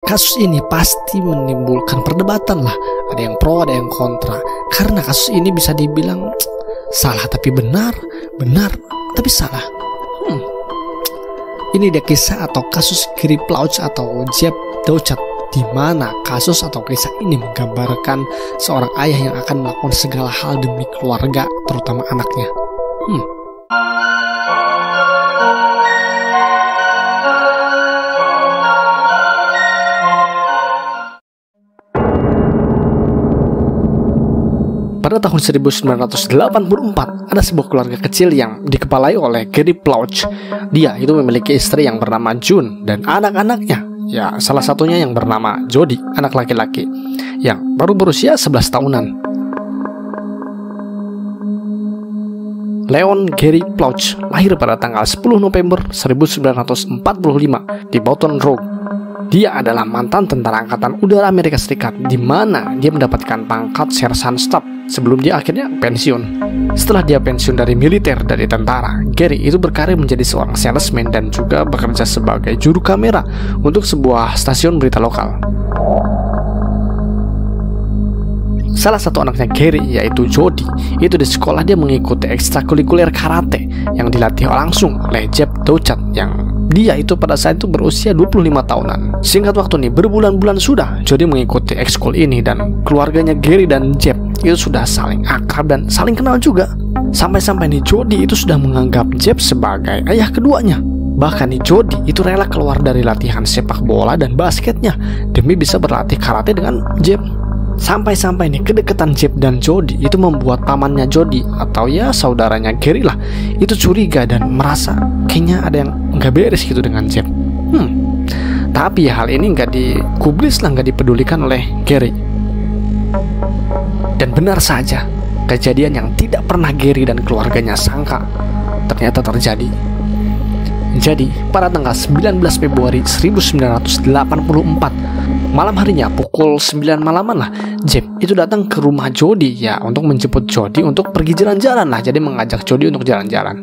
Kasus ini pasti menimbulkan perdebatan lah. Ada yang pro, ada yang kontra. Karena kasus ini bisa dibilang salah tapi benar, benar tapi salah. Ini dia kisah atau kasus Gary Plauch atau Jeb Doucet, di mana kasus atau kisah ini menggambarkan seorang ayah yang akan melakukan segala hal demi keluarga, terutama anaknya. Pada tahun 1984, ada sebuah keluarga kecil yang dikepalai oleh Gary Plauch. Dia itu memiliki istri yang bernama June dan anak-anaknya. Ya, salah satunya yang bernama Jody, anak laki-laki yang baru berusia 11 tahunan. Leon Gary Plauch lahir pada tanggal 10 November 1945 di Baton Rouge. Dia adalah mantan tentara angkatan udara Amerika Serikat, di mana dia mendapatkan pangkat sersan staff sebelum dia akhirnya pensiun. Setelah dia pensiun dari militer, dari tentara, Gary itu berkarir menjadi seorang salesman dan juga bekerja sebagai juru kamera untuk sebuah stasiun berita lokal. Salah satu anaknya Gary, yaitu Jody, itu di sekolah dia mengikuti ekstrakurikuler karate yang dilatih langsung oleh Jeb Doucet, yang dia itu pada saat itu berusia 25 tahunan. Singkat waktu nih, berbulan-bulan sudah Jody mengikuti ekskul ini, dan keluarganya Gary dan Jeb itu sudah saling akrab dan saling kenal juga. Sampai-sampai nih Jody itu sudah menganggap Jeb sebagai ayah keduanya. Bahkan nih Jody itu rela keluar dari latihan sepak bola dan basketnya demi bisa berlatih karate dengan Jeb. Sampai-sampai nih kedekatan Jeb dan Jody itu membuat pamannya Jody, atau ya saudaranya Gary lah, itu curiga dan merasa kayaknya ada yang nggak beres gitu dengan Jeb. Tapi ya hal ini nggak dikubris lah, nggak dipedulikan oleh Gary. Dan benar saja, kejadian yang tidak pernah Gary dan keluarganya sangka ternyata terjadi. Jadi, pada tanggal 19 Februari 1984, malam harinya pukul 9 malaman lah, Jeb itu datang ke rumah Jody ya untuk menjemput Jody untuk pergi jalan-jalan lah. Jadi mengajak Jody untuk jalan-jalan.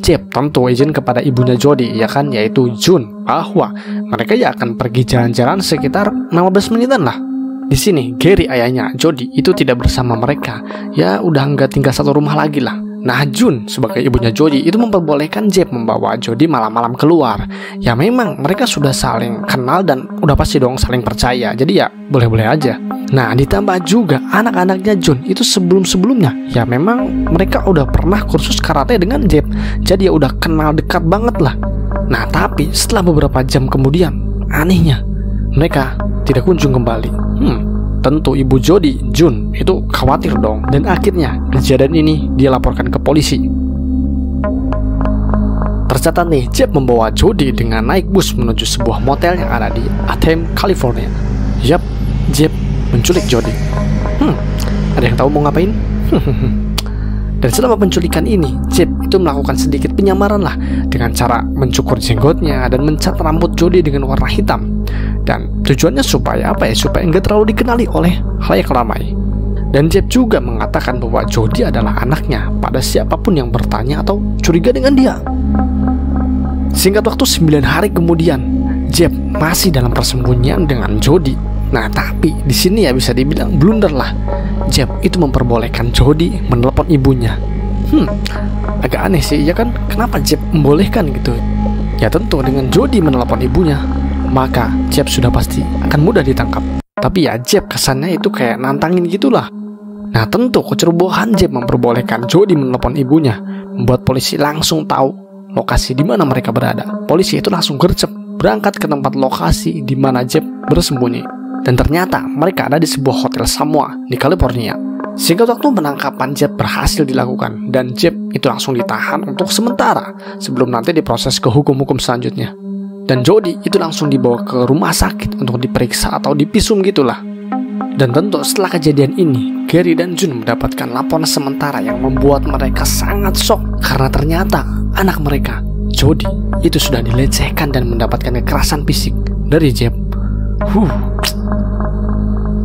Jeb tentu izin kepada ibunya Jody, ya kan, yaitu June, bahwa mereka ya akan pergi jalan-jalan sekitar 15 menitan lah. Di sini Gary, ayahnya Jody, itu tidak bersama mereka. Ya udah nggak tinggal satu rumah lagi lah. Nah, June sebagai ibunya Jody itu memperbolehkan Jeb membawa Jody malam-malam keluar. Ya memang mereka sudah saling kenal dan udah pasti dong saling percaya. Jadi ya boleh-boleh aja. Nah, ditambah juga anak-anaknya June itu sebelum-sebelumnya ya memang mereka udah pernah kursus karate dengan Jeb. Jadi ya udah kenal dekat banget lah. Nah, tapi setelah beberapa jam kemudian, anehnya mereka tidak kunjung kembali. Tentu ibu Jody, June, itu khawatir dong. Dan akhirnya kejadian ini dia laporkan ke polisi. Tercatat nih, Jeb membawa Jody dengan naik bus menuju sebuah motel yang ada di Athens, California. Yap, Jeb menculik Jody. Ada yang tahu mau ngapain? Dan selama penculikan ini, Jeb itu melakukan sedikit penyamaran lah dengan cara mencukur jenggotnya dan mencat rambut Jody dengan warna hitam. Dan tujuannya supaya apa ya? Supaya enggak terlalu dikenali oleh khalayak ramai. Dan Jeb juga mengatakan bahwa Jody adalah anaknya pada siapapun yang bertanya atau curiga dengan dia. Singkat waktu 9 hari kemudian, Jeb masih dalam persembunyian dengan Jody. Nah, tapi di sini ya bisa dibilang blunder lah. Jeb itu memperbolehkan Jody menelepon ibunya. Agak aneh sih, ya kan? Kenapa Jeb membolehkan gitu? Ya tentu dengan Jody menelepon ibunya, maka Jeb sudah pasti akan mudah ditangkap. Tapi ya Jeb kesannya itu kayak nantangin gitulah. Nah, tentu kecerobohan Jeb memperbolehkan Jody menelepon ibunya membuat polisi langsung tahu lokasi di mana mereka berada. Polisi itu langsung gercep berangkat ke tempat lokasi di mana Jeb bersembunyi. Dan ternyata mereka ada di sebuah hotel Samoa di California. Singkat waktu, penangkapan Jeb berhasil dilakukan dan Jeb itu langsung ditahan untuk sementara sebelum nanti diproses ke hukum-hukum selanjutnya. Dan Jody itu langsung dibawa ke rumah sakit untuk diperiksa atau dipisum gitulah. Dan tentu setelah kejadian ini, Gary dan June mendapatkan laporan sementara yang membuat mereka sangat shock karena ternyata anak mereka, Jody, itu sudah dilecehkan dan mendapatkan kekerasan fisik dari Jeb.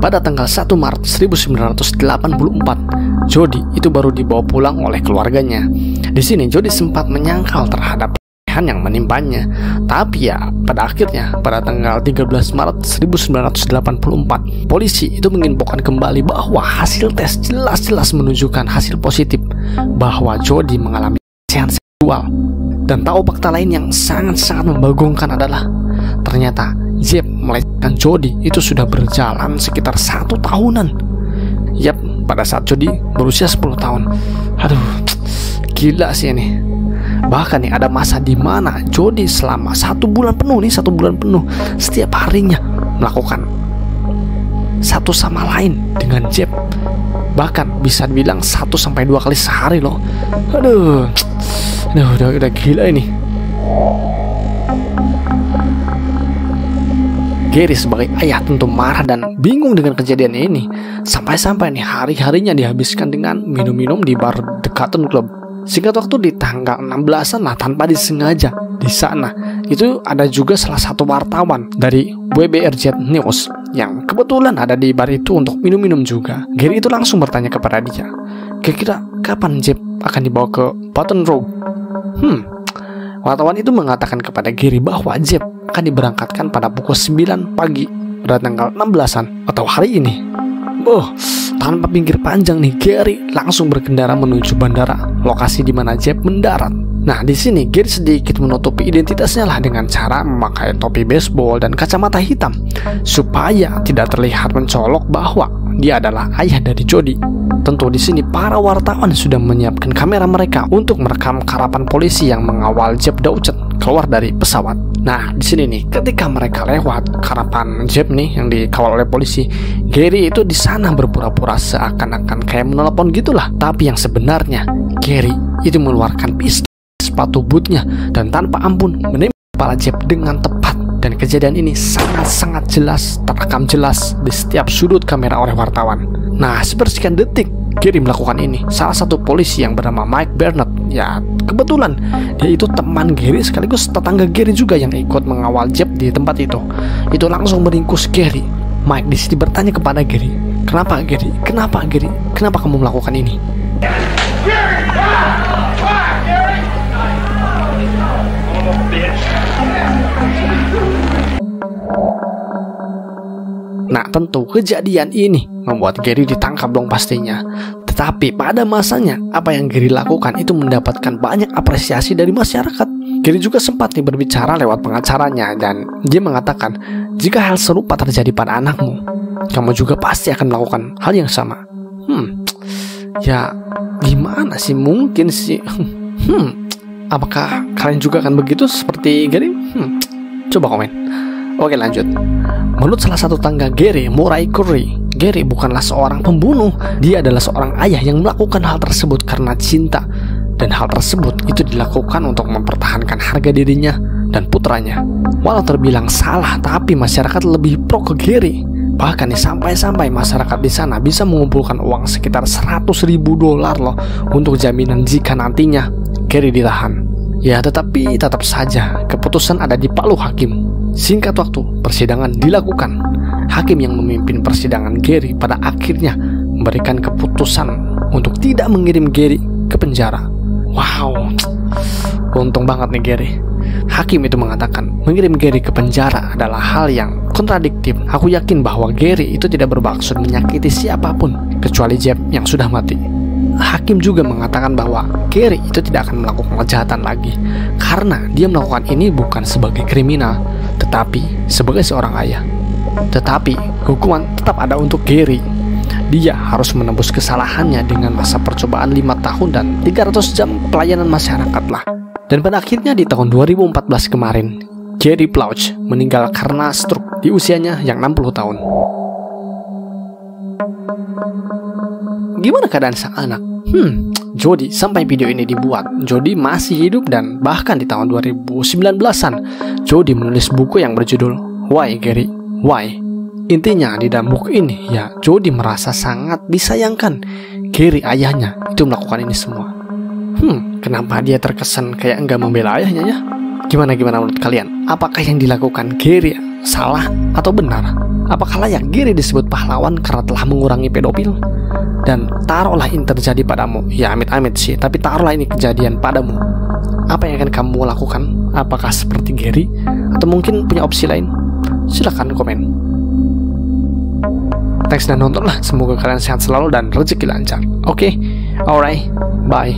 Pada tanggal 1 Maret 1984, Jody itu baru dibawa pulang oleh keluarganya. Di sini Jody sempat menyangkal terhadap yang menimpanya. Tapi ya pada akhirnya pada tanggal 13 Maret 1984 polisi itu menginfokan kembali bahwa hasil tes jelas-jelas menunjukkan hasil positif bahwa Jody mengalami pelecehan seksual. Dan tahu fakta lain yang sangat-sangat membagongkan adalah ternyata Jeb melecehkan Jody itu sudah berjalan sekitar 1 tahunan. Yap, pada saat Jody berusia 10 tahun. Aduh, gila sih ini. Bahkan nih ada masa di mana Jody selama 1 bulan penuh setiap harinya melakukan satu sama lain dengan Jeb. Bahkan bisa dibilang 1-2 kali sehari loh. Aduh, udah gila ini. Gary sebagai ayah tentu marah dan bingung dengan kejadian ini. Sampai-sampai nih hari-harinya dihabiskan dengan minum-minum di bar The Cotton Club. Singkat waktu di tanggal 16-an lah tanpa disengaja di sana itu ada juga salah satu wartawan dari WBRZ News yang kebetulan ada di bar itu untuk minum-minum juga. Gary itu langsung bertanya kepada dia, kira-kira kapan Jeb akan dibawa ke Baton Rouge? Wartawan itu mengatakan kepada Gary bahwa Jeb akan diberangkatkan pada pukul 9 pagi pada tanggal 16-an atau hari ini. Tanpa pikir panjang nih, Gary langsung berkendara menuju bandara, lokasi di mana Jeb mendarat. Nah, di sini Gary sedikit menutupi identitasnya lah dengan cara memakai topi baseball dan kacamata hitam supaya tidak terlihat mencolok bahwa dia adalah ayah dari Jody. Tentu di sini para wartawan sudah menyiapkan kamera mereka untuk merekam karapan polisi yang mengawal Jeb Dauchet keluar dari pesawat. Nah, di sini nih ketika mereka lewat karapan Jeb nih yang dikawal oleh polisi, Gary itu di sana berpura-pura seakan-akan kayak menelepon gitulah. Tapi yang sebenarnya Gary itu mengeluarkan pistol sepatu bootnya dan tanpa ampun menembak kepala Jeb dengan tepat. Dan kejadian ini sangat-sangat jelas terekam jelas di setiap sudut kamera oleh wartawan. Nah, sepersekian detik Gary melakukan ini. Salah satu polisi yang bernama Mike Burnett, ya kebetulan dia itu teman Gary sekaligus tetangga Gary juga yang ikut mengawal Jeb di tempat itu. Itu langsung meringkus Gary. Mike di sini bertanya kepada Gary, "Kenapa Gary? Kenapa Gary? Kenapa kamu melakukan ini?" Nah, tentu kejadian ini membuat Gary ditangkap dong pastinya. Tetapi pada masanya apa yang Gary lakukan itu mendapatkan banyak apresiasi dari masyarakat. Gary juga sempat nih berbicara lewat pengacaranya dan dia mengatakan, jika hal serupa terjadi pada anakmu, kamu juga pasti akan melakukan hal yang sama. Ya gimana sih, mungkin sih. Apakah kalian juga akan begitu seperti Gary? Coba komen. Oke, lanjut. Menurut salah satu tangga Gary, Murray Curry, Gary bukanlah seorang pembunuh. Dia adalah seorang ayah yang melakukan hal tersebut karena cinta. Dan hal tersebut itu dilakukan untuk mempertahankan harga dirinya dan putranya. Walau terbilang salah, tapi masyarakat lebih pro ke Gary. Bahkan nih sampai-sampai masyarakat di sana bisa mengumpulkan uang sekitar $100.000 loh untuk jaminan jika nantinya Gary ditahan. Ya, tetapi tetap saja keputusan ada di palu hakim. Singkat waktu persidangan dilakukan. Hakim yang memimpin persidangan Gary pada akhirnya memberikan keputusan untuk tidak mengirim Gary ke penjara. Wow, untung banget nih Gary. Hakim itu mengatakan mengirim Gary ke penjara adalah hal yang kontradiktif. Aku yakin bahwa Gary itu tidak bermaksud menyakiti siapapun kecuali Jeb yang sudah mati. Hakim juga mengatakan bahwa Gary itu tidak akan melakukan kejahatan lagi karena dia melakukan ini bukan sebagai kriminal, tetapi sebagai seorang ayah. Tetapi hukuman tetap ada untuk Gary. Dia harus menembus kesalahannya dengan masa percobaan 5 tahun dan 300 jam pelayanan masyarakat lah. Dan pada akhirnya di tahun 2014 kemarin, Gary Plauch meninggal karena stroke di usianya yang 60 tahun. Gimana keadaan sang anak? Jody sampai video ini dibuat, Jody masih hidup dan bahkan di tahun 2019-an, Jody menulis buku yang berjudul Why Gary? Why? Intinya di dalam buku ini ya Jody merasa sangat disayangkan Gary ayahnya itu melakukan ini semua. Kenapa dia terkesan kayak enggak membela ayahnya ya? Gimana menurut kalian? Apakah yang dilakukan Gary salah atau benar? Apakah layak Gary disebut pahlawan karena telah mengurangi pedofil? Dan taruhlah ini terjadi padamu. Ya amit-amit sih, tapi taruhlah ini kejadian padamu. Apa yang akan kamu lakukan? Apakah seperti Gary? Atau mungkin punya opsi lain? Silahkan komen. Thanks dan nontonlah. Semoga kalian sehat selalu dan rezeki lancar. Oke, alright, bye.